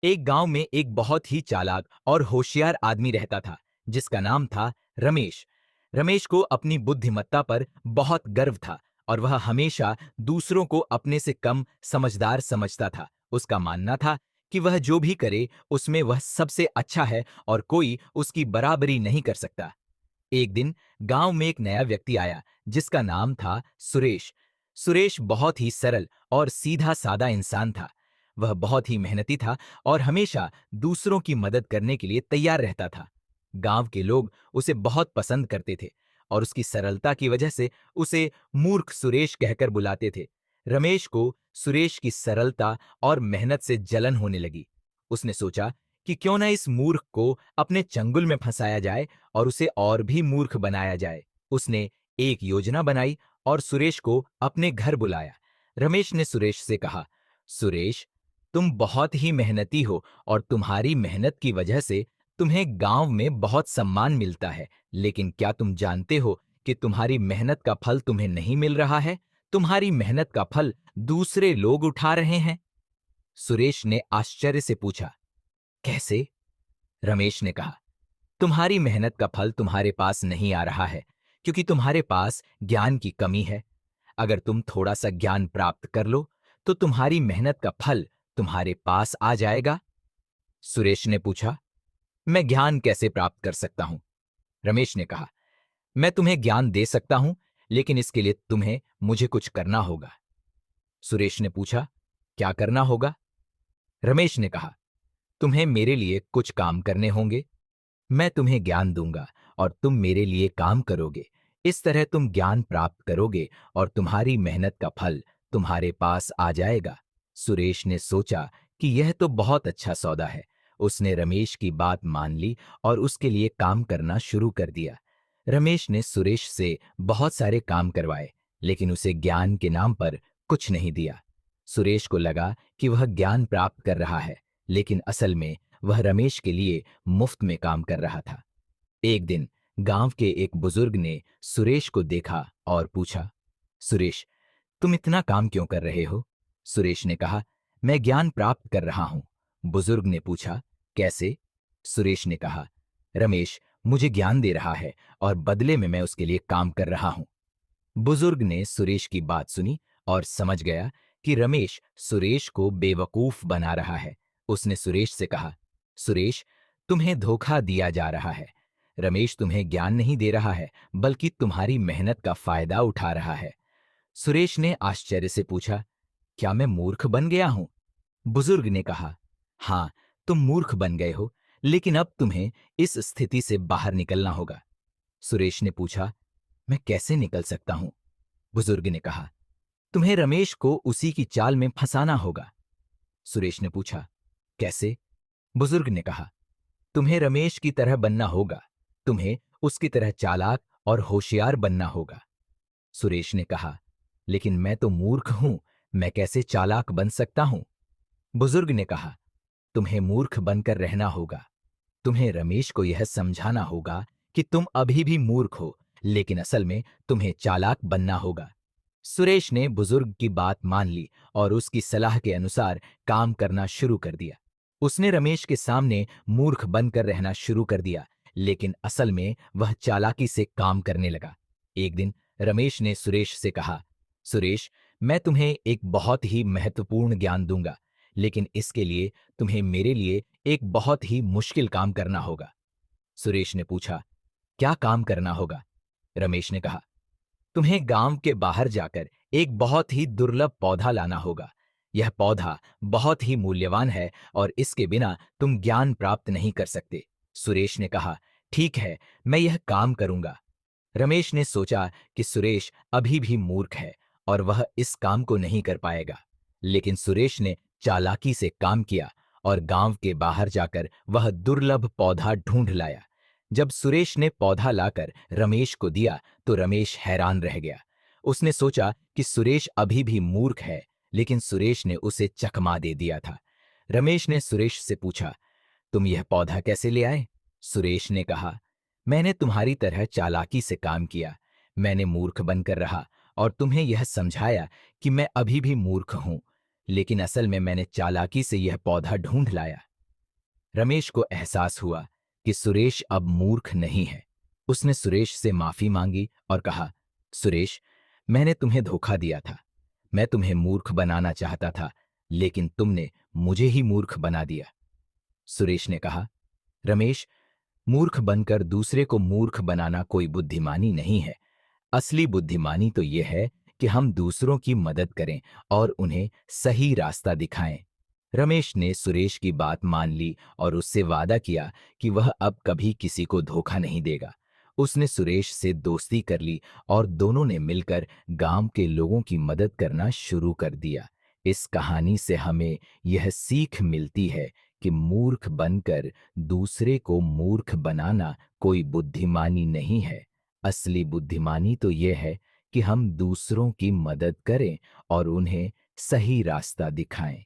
एक गांव में एक बहुत ही चालाक और होशियार आदमी रहता था जिसका नाम था रमेश। रमेश को अपनी बुद्धिमत्ता पर बहुत गर्व था और वह हमेशा दूसरों को अपने से कम समझदार समझता था। उसका मानना था कि वह जो भी करे उसमें वह सबसे अच्छा है और कोई उसकी बराबरी नहीं कर सकता। एक दिन गांव में एक नया व्यक्ति आया जिसका नाम था सुरेश। सुरेश बहुत ही सरल और सीधा सादा इंसान था। वह बहुत ही मेहनती था और हमेशा दूसरों की मदद करने के लिए तैयार रहता था। गांव के लोग उसे बहुत पसंद करते थे और उसकी सरलता की वजह से उसे मूर्ख सुरेश कहकर बुलाते थे। रमेश को सुरेश की सरलता और मेहनत से जलन होने लगी। उसने सोचा कि क्यों ना इस मूर्ख को अपने चंगुल में फंसाया जाए और उसे और भी मूर्ख बनाया जाए। उसने एक योजना बनाई और सुरेश को अपने घर बुलाया। रमेश ने सुरेश से कहा, सुरेश, तुम बहुत ही मेहनती हो और तुम्हारी मेहनत की वजह से तुम्हें गांव में बहुत सम्मान मिलता है। लेकिन क्या तुम जानते हो कि तुम्हारी मेहनत का फल तुम्हें नहीं मिल रहा है? तुम्हारी मेहनत का फल दूसरे लोग उठा रहे हैं। सुरेश ने आश्चर्य से पूछा, कैसे? रमेश ने कहा, तुम्हारी मेहनत का फल तुम्हारे पास नहीं आ रहा है क्योंकि तुम्हारे पास ज्ञान की कमी है। अगर तुम थोड़ा सा ज्ञान प्राप्त कर लो तो तुम्हारी मेहनत का फल तुम्हारे पास आ जाएगा। सुरेश ने पूछा, मैं ज्ञान कैसे प्राप्त कर सकता हूं? रमेश ने कहा, मैं तुम्हें ज्ञान दे सकता हूं, लेकिन इसके लिए तुम्हें मुझे कुछ करना होगा। सुरेश ने पूछा, क्या करना होगा? रमेश ने कहा, तुम्हें मेरे लिए कुछ काम करने होंगे। मैं तुम्हें ज्ञान दूंगा और तुम मेरे लिए काम करोगे। इस तरह तुम ज्ञान प्राप्त करोगे और तुम्हारी मेहनत का फल तुम्हारे पास आ जाएगा। सुरेश ने सोचा कि यह तो बहुत अच्छा सौदा है। उसने रमेश की बात मान ली और उसके लिए काम करना शुरू कर दिया। रमेश ने सुरेश से बहुत सारे काम करवाए, लेकिन उसे ज्ञान के नाम पर कुछ नहीं दिया। सुरेश को लगा कि वह ज्ञान प्राप्त कर रहा है, लेकिन असल में वह रमेश के लिए मुफ्त में काम कर रहा था। एक दिन गांव के एक बुजुर्ग ने सुरेश को देखा और पूछा, सुरेश, तुम इतना काम क्यों कर रहे हो? सुरेश ने कहा, मैं ज्ञान प्राप्त कर रहा हूं। बुजुर्ग ने पूछा, कैसे? सुरेश ने कहा, रमेश मुझे ज्ञान दे रहा है और बदले में मैं उसके लिए काम कर रहा हूं। बुजुर्ग ने सुरेश की बात सुनी और समझ गया कि रमेश सुरेश को बेवकूफ बना रहा है। उसने सुरेश से कहा, सुरेश, तुम्हें धोखा दिया जा रहा है। रमेश तुम्हें ज्ञान नहीं दे रहा है, बल्कि तुम्हारी मेहनत का फायदा उठा रहा है। सुरेश ने आश्चर्य से पूछा, क्या मैं मूर्ख बन गया हूं? बुजुर्ग ने कहा, हां, तुम मूर्ख बन गए हो, लेकिन अब तुम्हें इस स्थिति से बाहर निकलना होगा। सुरेश ने पूछा, मैं कैसे निकल सकता हूं? बुजुर्ग ने कहा, तुम्हें रमेश को उसी की चाल में फंसाना होगा। सुरेश ने पूछा, कैसे? बुजुर्ग ने कहा, तुम्हें रमेश की तरह बनना होगा। तुम्हें उसकी तरह चालाक और होशियार बनना होगा। सुरेश ने कहा, लेकिन मैं तो मूर्ख हूं, मैं कैसे चालाक बन सकता हूं? बुजुर्ग ने कहा, तुम्हें मूर्ख बनकर रहना होगा। तुम्हें रमेश को यह समझाना होगा कि तुम अभी भी मूर्ख हो, लेकिन असल में तुम्हें चालाक बनना होगा। सुरेश ने बुजुर्ग की बात मान ली और उसकी सलाह के अनुसार काम करना शुरू कर दिया। उसने रमेश के सामने मूर्ख बनकर रहना शुरू कर दिया, लेकिन असल में वह चालाकी से काम करने लगा। एक दिन रमेश ने सुरेश से कहा, सुरेश, मैं तुम्हें एक बहुत ही महत्वपूर्ण ज्ञान दूंगा, लेकिन इसके लिए तुम्हें मेरे लिए एक बहुत ही मुश्किल काम करना होगा। सुरेश ने पूछा, क्या काम करना होगा? रमेश ने कहा, तुम्हें गांव के बाहर जाकर एक बहुत ही दुर्लभ पौधा लाना होगा। यह पौधा बहुत ही मूल्यवान है और इसके बिना तुम ज्ञान प्राप्त नहीं कर सकते। सुरेश ने कहा, ठीक है, मैं यह काम करूंगा। रमेश ने सोचा कि सुरेश अभी भी मूर्ख है और वह इस काम को नहीं कर पाएगा, लेकिन सुरेश ने चालाकी से काम किया और गांव के बाहर जाकर वह दुर्लभ पौधा ढूंढ लाया। जब सुरेश ने पौधा लाकर रमेश को दिया तो रमेश हैरान रह गया। उसने सोचा कि सुरेश अभी भी मूर्ख है, लेकिन सुरेश ने उसे चकमा दे दिया था। रमेश ने सुरेश से पूछा, तुम यह पौधा कैसे ले आए? सुरेश ने कहा, मैंने तुम्हारी तरह चालाकी से काम किया। मैंने मूर्ख बनकर रहा और तुम्हें यह समझाया कि मैं अभी भी मूर्ख हूं, लेकिन असल में मैंने चालाकी से यह पौधा ढूंढ लाया। रमेश को एहसास हुआ कि सुरेश अब मूर्ख नहीं है। उसने सुरेश से माफी मांगी और कहा, सुरेश, मैंने तुम्हें धोखा दिया था। मैं तुम्हें मूर्ख बनाना चाहता था, लेकिन तुमने मुझे ही मूर्ख बना दिया। सुरेश ने कहा, रमेश, मूर्ख बनकर दूसरे को मूर्ख बनाना कोई बुद्धिमानी नहीं है। असली बुद्धिमानी तो यह है कि हम दूसरों की मदद करें और उन्हें सही रास्ता दिखाएं। रमेश ने सुरेश की बात मान ली और उससे वादा किया कि वह अब कभी किसी को धोखा नहीं देगा। उसने सुरेश से दोस्ती कर ली और दोनों ने मिलकर गांव के लोगों की मदद करना शुरू कर दिया। इस कहानी से हमें यह सीख मिलती है कि मूर्ख बनकर दूसरे को मूर्ख बनाना कोई बुद्धिमानी नहीं है। असली बुद्धिमानी तो यह है कि हम दूसरों की मदद करें और उन्हें सही रास्ता दिखाएं।